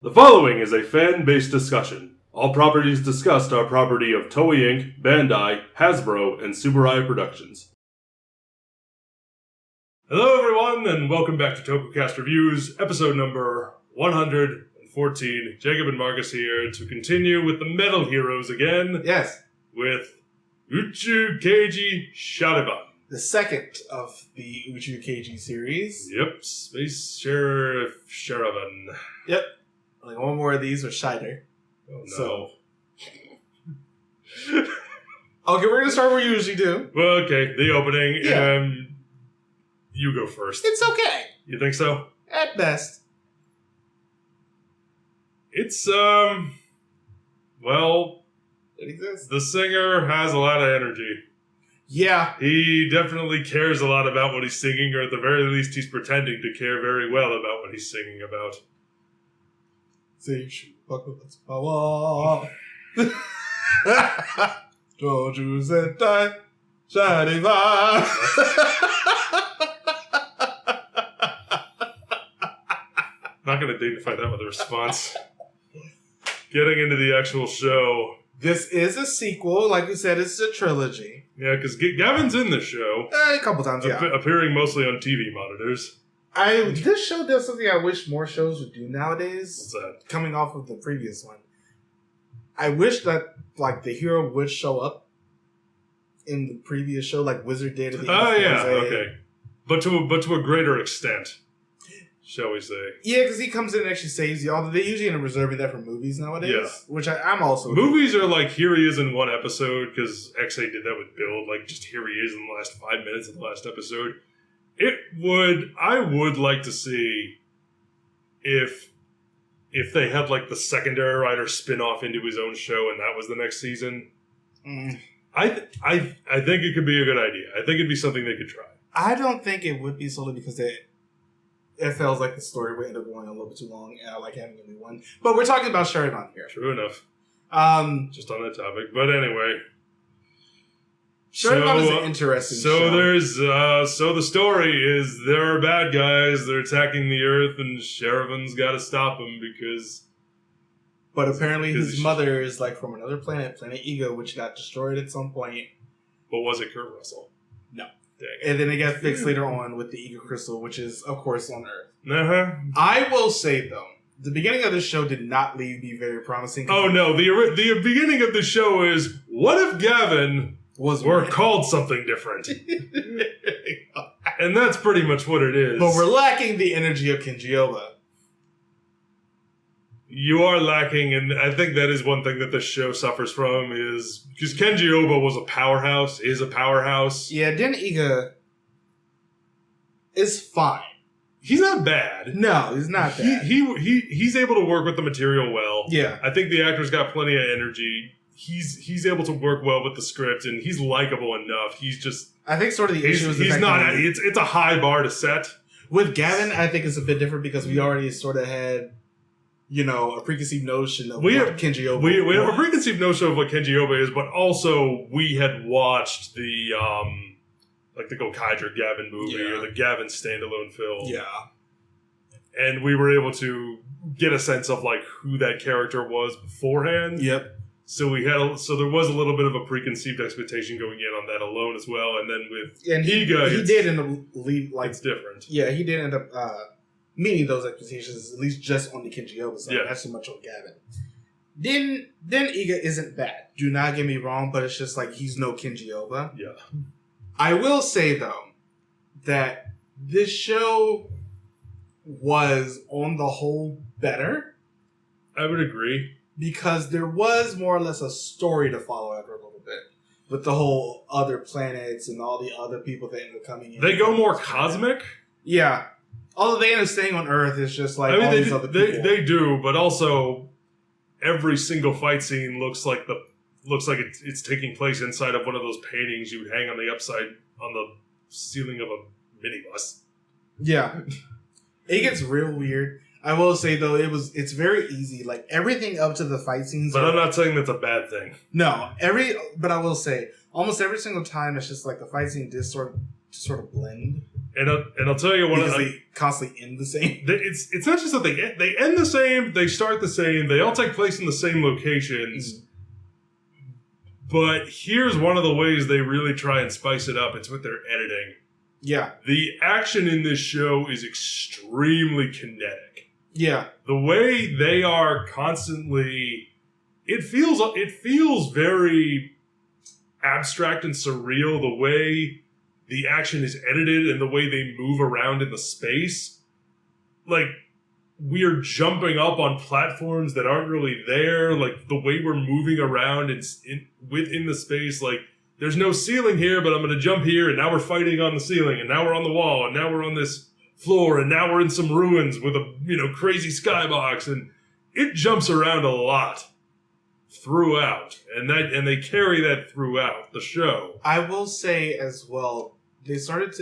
The following is a fan-based discussion. All properties discussed are property of Toei Inc., Bandai, Hasbro, and Samurai Productions. Hello everyone, and welcome back to Tokucast Reviews, episode number 114. Jacob and Marcus here to continue with the Metal Heroes again. Yes. With Uchuu Keiji Sharivan. The second of the Uchuu Keiji series. Yep, Space Sheriff Sharivan. Yep. Like one more of these with Shider. Oh no. So. Okay, we're gonna start where we usually do. Well, okay, the opening. Yeah. You go first. It's okay. You think so? At best. It's, well, It exists. the singer has a lot of energy. Yeah. He definitely cares a lot about what he's singing, or at the very least, he's pretending to care very well about what he's singing about. Say, power. Joju Sentai Sharivan. Not going to dignify that with a response. Getting into the actual show. This is a sequel. Like we said, it's a trilogy. Yeah, because Gavin's in the show. A couple times, yeah. Appearing mostly on TV monitors. This show does something I wish more shows would do nowadays. What's that? Coming off of the previous one. I wish that, like, the hero would show up in the previous show, like Wizard did at the end. Oh, yeah, okay. But to a greater extent, shall we say. Yeah, because he comes in and actually saves you. Although they usually end up reserving that for movies nowadays. Yeah. Which I'm also... Movies are like, here he is in one episode, because XA did that with Build. Like, just here he is in the last 5 minutes of the last episode. I would like to see if they had, like, the secondary writer spin off into his own show and that was the next season. I think it could be a good idea. I think it'd be something they could try. I don't think it would be solely because it feels like the story would end up going a little bit too long, and I like having a new one. But we're talking about Sharivan here. True enough. Just on that topic. But anyway. Sharivan is an interesting show. So the story is there are bad guys, they're attacking the Earth, and Sharivan's got to stop them because... But apparently his mother is like from another planet, Planet Ego, which got destroyed at some point. But was it Kurt Russell? No. Dang. And then it got fixed later on with the Ego Crystal, which is, of course, on Earth. Uh-huh. I will say, though, the beginning of this show did not leave me very promising. Oh, no. The beginning of the show is, what if Gavin were called something different? And that's pretty much what it is. But we're lacking the energy of Kenji-Oba. You are lacking, and I think that is one thing that the show suffers from, is because Kenji-Oba is a powerhouse. Yeah, Den Iga is fine. He's not bad. No, he's not bad. He's able to work with the material well. Yeah. I think the actor's got plenty of energy. He's able to work well with the script, and he's likable enough. He's just... I think sort of the issue is... It's a high bar to set. With Gavin, I think it's a bit different because we already sort of had... a preconceived notion of what Kenji-Oba we have a preconceived notion of what Kenji-Oba is, but also we had watched the the Gokaiger Gavin movie or the Gavin standalone film. Yeah. And we were able to get a sense of like who that character was beforehand. Yep. So there was a little bit of a preconceived expectation going in on that alone as well, and then with Iga, he did end up leave it's different. Yeah, he did end up meeting those expectations, at least just on the Kenji-Oba side, not so much on Gavin. Then Iga isn't bad. Do not get me wrong, but it's just like he's no Kenji-Oba. Yeah. I will say, though, that this show was, on the whole, better. I would agree. Because there was more or less a story to follow after a little bit. With the whole other planets and all the other people that end up coming in. They go more cosmic? Yeah. Although they end up staying on Earth, it's just like all these other people. They do, but also every single fight scene looks like it's taking place inside of one of those paintings you would hang on the ceiling of a minibus. Yeah. It gets real weird. I will say though, it's very easy. Like everything up to the fight scenes. But I'm not saying that's a bad thing. No, but I will say almost every single time it's just like the fight scene just sort of blend. And I'll tell you what, because they constantly end the same. It's not just that they end the same, they start the same, they all take place in the same locations. Mm-hmm. But here's one of the ways they really try and spice it up. It's with their editing. Yeah. The action in this show is extremely kinetic. Yeah. The way they are constantly, it feels very abstract and surreal. The way the action is edited and the way they move around in the space. Like, we are jumping up on platforms that aren't really there. Like, the way we're moving around within the space. Like, there's no ceiling here, but I'm going to jump here, and now we're fighting on the ceiling, and now we're on the wall, and now we're on this floor, and now we're in some ruins with a crazy skybox, and it jumps around a lot throughout, and they carry that throughout the show. I will say as well, they started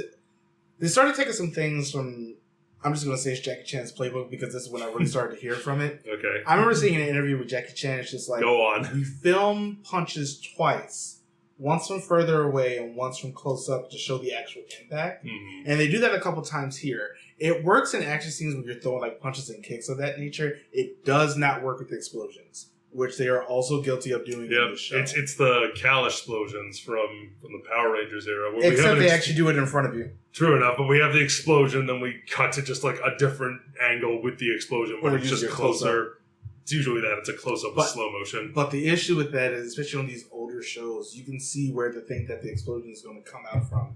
taking some things from, I'm just going to say it's Jackie Chan's playbook because this is when I really started to hear from it. Okay. I remember seeing an interview with Jackie Chan. It's just like, go on. We film punches twice, once from further away and once from close up to show the actual impact. Mm-hmm. And they do that a couple times here. It works in action scenes when you're throwing like punches and kicks of that nature. It does not work with explosions, which they are also guilty of doing in the show. It's the Cal explosions from the Power Rangers era. Except they actually do it in front of you. True enough, but we have the explosion, then we cut to just like a different angle with the explosion where it's just closer. It's usually that. It's a close-up with slow motion. But the issue with that is, especially on these older shows, you can see where they think that the explosion is going to come out from.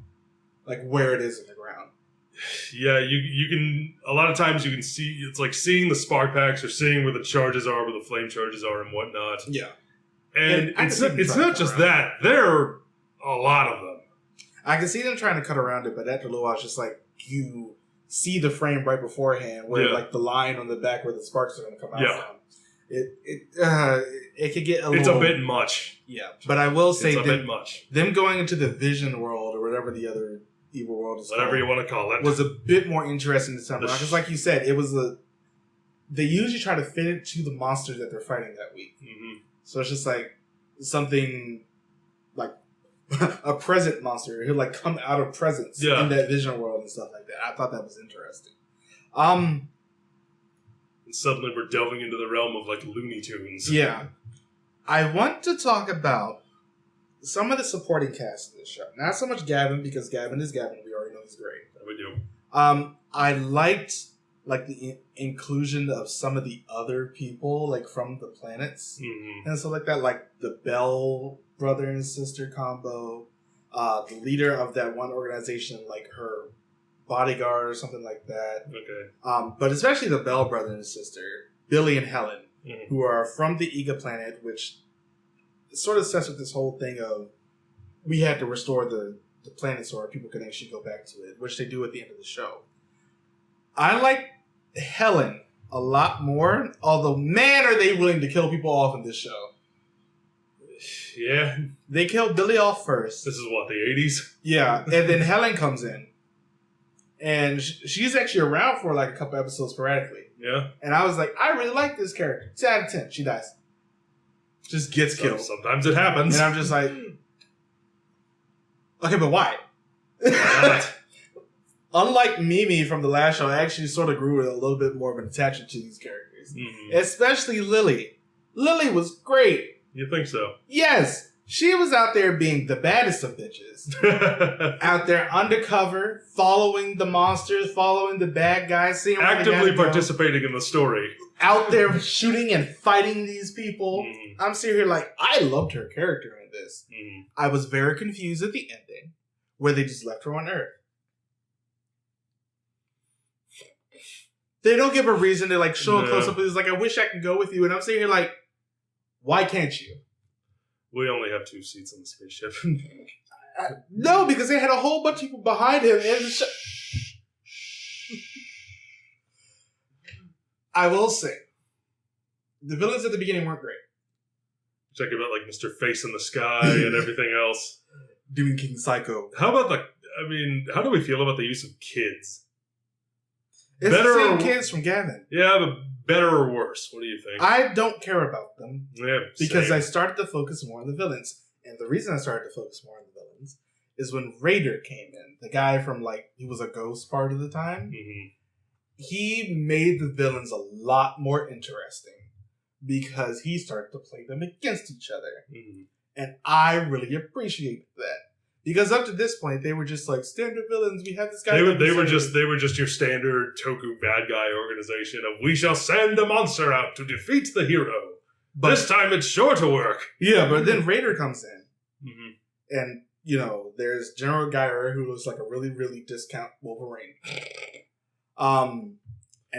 Like where it is in the ground. Yeah, you can, a lot of times you can see, it's like seeing the spark packs or seeing where the charges are, where the flame charges are and whatnot. Yeah. And it's not just that. There are a lot of them. I can see them trying to cut around it, but after a little while, it's just like you see the frame right beforehand where like the line on the back where the sparks are going to come out from. It could get It's a bit much. Yeah. But I will say it's a bit much. Them going into the Vision world or whatever the other evil world is whatever you want to call it was a bit more interesting this time around. Because like you said, it was they usually try to fit it to the monsters that they're fighting that week. Mm-hmm. So it's just like something like a present monster who like come out of presence in that Vision world and stuff like that. I thought that was interesting. And suddenly we're delving into the realm of like Looney Tunes. Yeah. I want to talk about some of the supporting cast in this show. Not so much Gavin, because Gavin is Gavin. We already know he's great. We do. I liked like the inclusion of some of the other people, like from the planets and stuff like that, like the Bell brother and sister combo, the leader of that one organization, like her bodyguard or something like that. Okay. But especially the Bell brother and sister, Billy and Helen, who are from the Iga planet, which sort of sets with this whole thing of we had to restore the planet so our people could actually go back to it, which they do at the end of the show. I like Helen a lot more, although man are they willing to kill people off in this show. Yeah. They killed Billy off first. This is what, the 80s? Yeah, and then Helen comes in. And she's actually around for like a couple episodes sporadically. Yeah. And I was like, I really like this character. 10 out of 10. She dies. Just gets killed. Sometimes it happens. And I'm just like, okay, but why? Why not? Unlike Mimi from the last show, I actually sort of grew a little bit more of an attachment to these characters. Mm-hmm. Especially Lily. Lily was great. You think so? Yes. She was out there being the baddest of bitches. Out there undercover, following the monsters, following the bad guys. Seeing actively participating in the story. Out there shooting and fighting these people. I'm sitting here like, I loved her character in this. I was very confused at the ending, where they just left her on Earth. They don't give a reason. They like show a close-up. It's like, I wish I could go with you. And I'm sitting here like, why can't you? We only have 2 seats on the spaceship. No, because they had a whole bunch of people behind him. I will say, the villains at the beginning weren't great. Check about like Mr. Face in the Sky and everything else. Doing King Psycho. How about how do we feel about the use of kids? It's better the same kids from Gavin. Yeah, but better or worse? What do you think? I don't care about them. Yeah, because same. I started to focus more on the villains. And the reason I started to focus more on the villains is when Raider came in. The guy from, like, he was a ghost part of the time. Mm-hmm. He made the villains a lot more interesting because he started to play them against each other. Mm-hmm. And I really appreciate that. Because up to this point, they were just like standard villains. We have this guy. They were just your standard Toku bad guy organization of we shall send a monster out to defeat the hero. But this time it's sure to work. Yeah, but then Raider comes in, mm-hmm. and there's General Geyer who looks like a really really discount Wolverine, and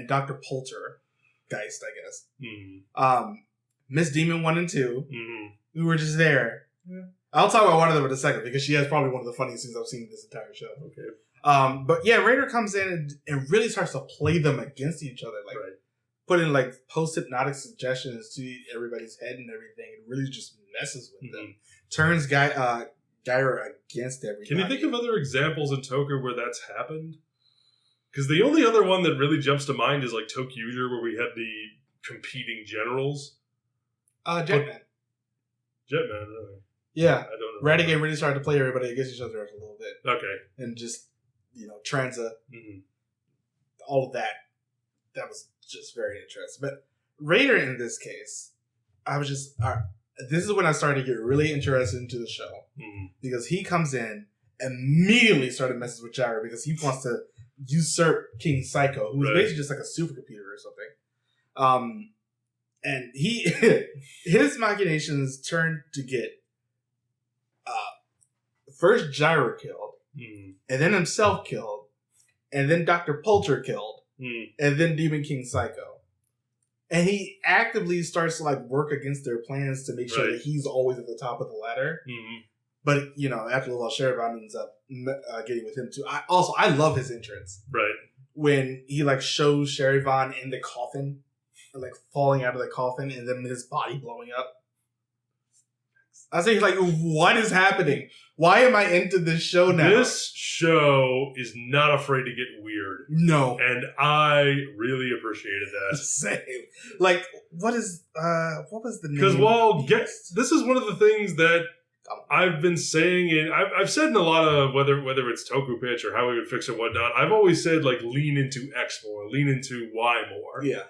Dr. Poltergeist, I guess. Mm-hmm. Miss Demon 1 and 2, mm-hmm. we were just there. Yeah. I'll talk about one of them in a second because she has probably one of the funniest things I've seen in this entire show. Okay. But yeah, Raider comes in and really starts to play them against each other. Like, putting like post-hypnotic suggestions to everybody's head and everything. It really just messes with them. Turns Gyra against everybody. Can you think of other examples in Toku where that's happened? Because the only other one that really jumps to mind is like Tokyuger, where we had the competing generals. Jetman. Jetman, really? Yeah. I don't know. Radiguet really started to play everybody against each other a little bit. Okay. And just, Tranza. All of that. That was just very interesting. But Raider in this case, this is when I started to get really interested into the show. Because he comes in, immediately started messing with Gyra because he wants to usurp King Psycho, who's basically just like a supercomputer or something. And his machinations turned to get first Gyra killed, and then himself killed, and then Dr. Polter killed, and then Demon King Psycho. And he actively starts to like work against their plans to make sure that he's always at the top of the ladder. But after a while, Sharivan ends up getting with him too. I love his entrance. Right. When he like shows Sharivan in the coffin, like falling out of the coffin, and then his body blowing up. I was like, what is happening? Why am I into this show now? This show is not afraid to get weird. No. And I really appreciated that. Same. Like, what was the name? Because this is one of the things that I've been saying, and I've said in a lot of, whether it's Toku Pitch or how we would fix it, whatnot, I've always said, like, lean into X more, lean into Y more. Yeah.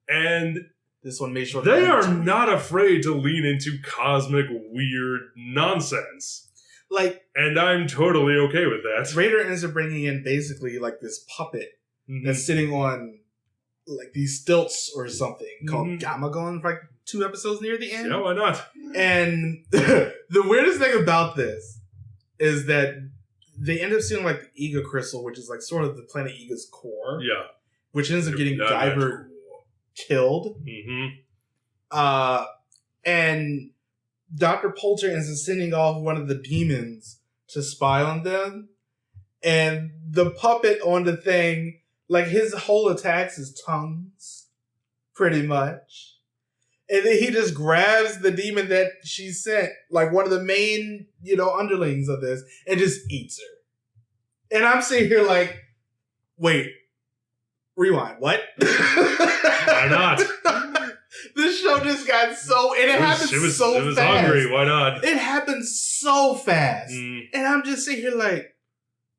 And this one made sure they are not afraid to lean into cosmic weird nonsense. And I'm totally okay with that. Raider ends up bringing in basically like this puppet that's sitting on like these stilts or something called Gamagon for like 2 episodes near the end. Yeah, why not? And the weirdest thing about this is that they end up seeing like the Ega crystal, which is like sort of the planet Ega's core. Yeah. Which ends up getting Guyver killed. And Dr. Polter ends up sending off one of the demons to spy on them. And the puppet on the thing, like his whole attacks is tongues, pretty much. And then he just grabs the demon that she sent, like one of the main, underlings of this, and just eats her. And I'm sitting here like, wait, rewind, what? Why not? This show just got so... And it happened so fast. It was hungry, why not? It happened so fast. And I'm just sitting here like...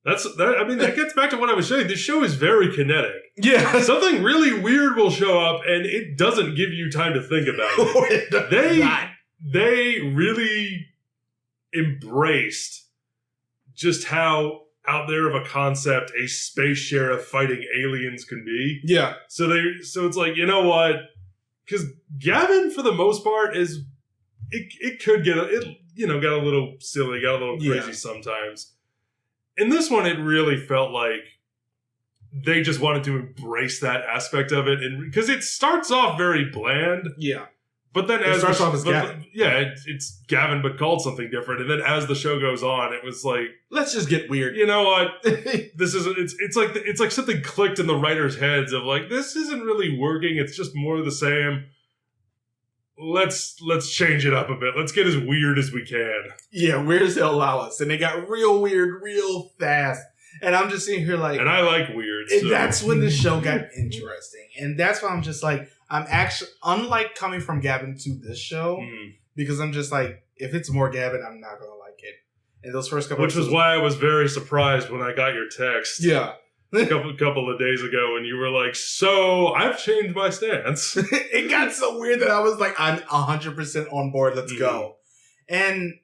That gets back to what I was saying. This show is very kinetic. Yeah. Something really weird will show up, and it doesn't give you time to think about it. They really embraced just how out there of a concept a space sheriff fighting aliens can be. Yeah. So it's like, you know what? Because Gavin, for the most part, it could get got a little silly, got a little crazy sometimes. In this one, it really felt like they just wanted to embrace that aspect of it, and because it starts off very bland. Yeah. But then it starts off as Gavin. It's Gavin, but called something different. And then as the show goes on, it was like, let's just get weird. You know what? It's like something clicked in the writers' heads of like, this isn't really working. It's just more of the same. Let's change it up a bit. Let's get as weird as we can. Yeah, weird as they'll allow us. And it got real weird real fast. And I'm just sitting here like... And I like weird. And that's when the show got interesting. And that's why I'm just like... I'm actually... Unlike coming from Gavin to this show, because I'm just like, if it's more Gavin, I'm not going to like it. And those first couple Which was why I was very surprised when I got your text. Yeah. a couple of days ago, and you were like, so I've changed my stance. It got so weird that I was like, I'm 100% on board. Let's go. And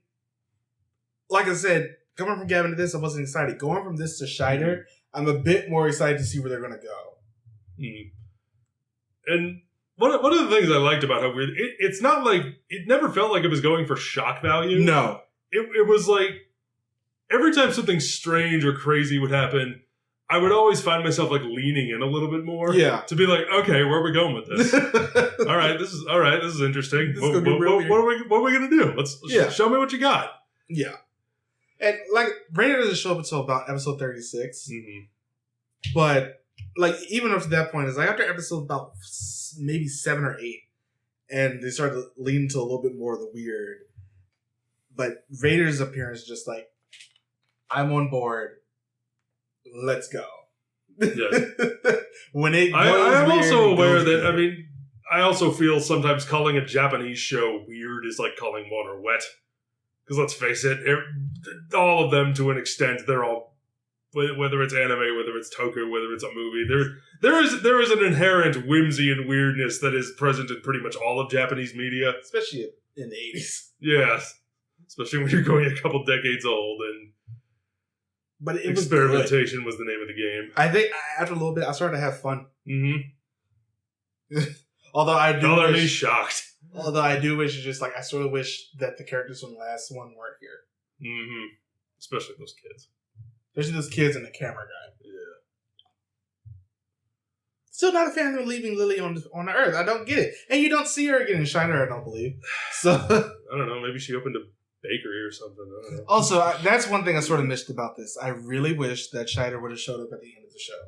like I said, coming from Gavin to this, I wasn't excited. Going from this to Scheider, I'm a bit more excited to see where they're going to go. And one of the things I liked about how weird, it's not like, it never felt like it was going for shock value. No. It was like, every time something strange or crazy would happen, I would always find myself like leaning in a little bit more. Yeah. To be like, okay, where are we going with this? all right, this is interesting. What are we gonna do? Let's show me what you got. Yeah. And like Rainer doesn't show up until about episode 36. But like even up to that point, it's like after episode about maybe 7 or 8, and they started to lean into a little bit more of the weird. But Vader's appearance just like, I'm on board. Let's go. Yes. When it goes I'm weird, also aware that, weird. I mean, I also feel sometimes calling a Japanese show weird is like calling water wet. Because let's face it, all of them to an extent, they're all, whether it's anime, whether it's toku, whether it's a movie, there is an inherent whimsy and weirdness that is present in pretty much all of Japanese media. Especially in the 80s. Yes. Especially when you're going a couple decades old, and but it experimentation was the name of the game. I think after a little bit, I started to have fun. Mm-hmm. Although I do Color me shocked. Although I do wish, it's just like, I sort of wish that the characters from the last one weren't here. Mm-hmm. Especially those kids. Especially those kids and the camera guy. Yeah. Still not a fan of them leaving Lily on the Earth. I don't get it. And you don't see her again in Shiner, I don't believe. So I don't know. Maybe she opened a bakery or something. I don't know. Also, that's one thing I sort of missed about this. I really wish that Scheider would have showed up at the end of the show.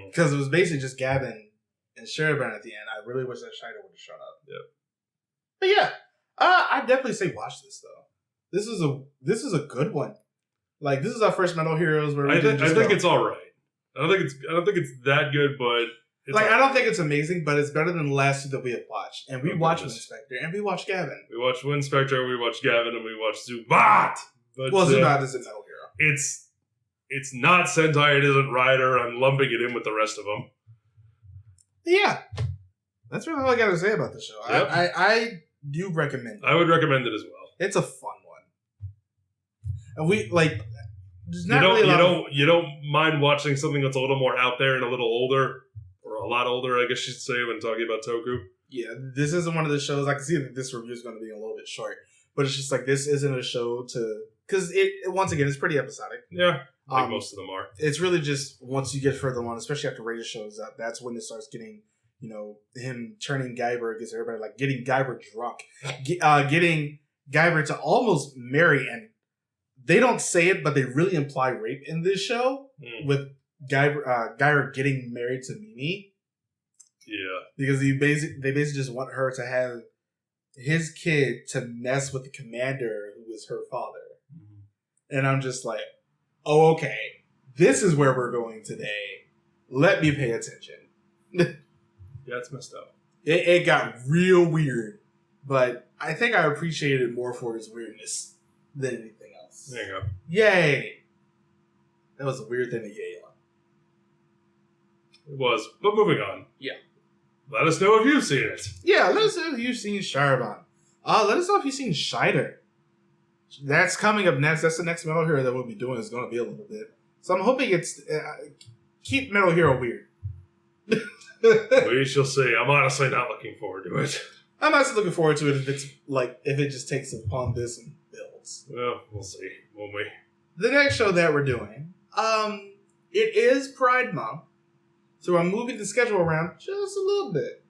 Because it was basically just Gavin and Sherivan at the end. I really wish that Scheider would have shown up. Yep. But yeah, I'd definitely say watch this, though. This is a good one. Like, this is our first Metal Heroes where I think it's all right. I don't think it's that good, but it's I don't think it's amazing, but it's better than the last two that we have watched. And we watched Wind Spectre, and we watched Gavin. We watched Wind Spectre, we watched Gavin, and we watched Zubat. But, Zubat is a Metal Hero. It's not Sentai, it isn't Rider. I'm lumping it in with the rest of them. Yeah. That's really all I got to say about the show. Yep. I do recommend it. I would recommend it as well. It's a fun one. And we, like... You don't mind watching something that's a little more out there and a little older, or a lot older, I guess you'd say, when talking about Toku. Yeah, this isn't one of the shows. I can see that this review is going to be a little bit short, but it's just like, this isn't a show to, because it once again, it's pretty episodic. Yeah, I think most of them are. It's really just once you get further on, especially after Raider shows up, that's when it starts getting, him turning Guyver against everybody, like getting Guyver drunk, getting Guyver to almost marry, and they don't say it, but they really imply rape in this show with Guyver getting married to Mimi. Yeah. Because they basically just want her to have his kid to mess with the commander who was her father. Mm-hmm. And I'm just like, oh, okay. This is where we're going today. Let me pay attention. Yeah, it's messed up. It got real weird, but I think I appreciated it more for its weirdness than anything else. There you go. Yay! That was a weird thing to yay on. It was, but moving on. Yeah. Let us know if you've seen it. Yeah, let us know if you've seen Sharivan. Let us know if you've seen Scheider. That's coming up next. That's the next Metal Hero that we'll be doing. Is going to be a little bit. So I'm hoping it's keep Metal Hero weird. We shall see. I'm honestly not looking forward to it. I'm honestly looking forward to it if it just takes upon this and builds. Well, we'll see, won't we? The next show that we're doing, it is Pride Month. So I'm moving the schedule around just a little bit.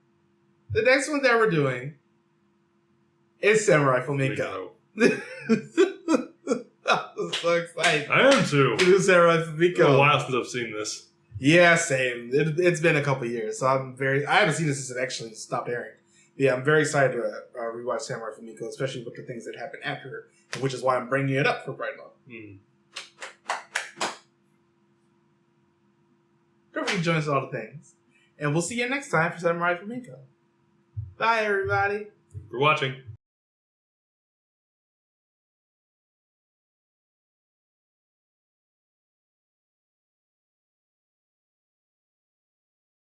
The next one that we're doing is Samurai Flamenco. I'm so excited. I am too. To do Samurai Flamenco. It's been a while since I've seen this. Yeah, same. It's been a couple years, so I haven't seen this since it actually stopped airing. Yeah, I'm very excited to rewatch Samurai Flamenco, especially with the things that happened after, which is why I'm bringing it up for Pride Month. Don't forget to join us on all the things. And we'll see you next time for Samurai Flamenco. Bye, everybody. Thanks for watching.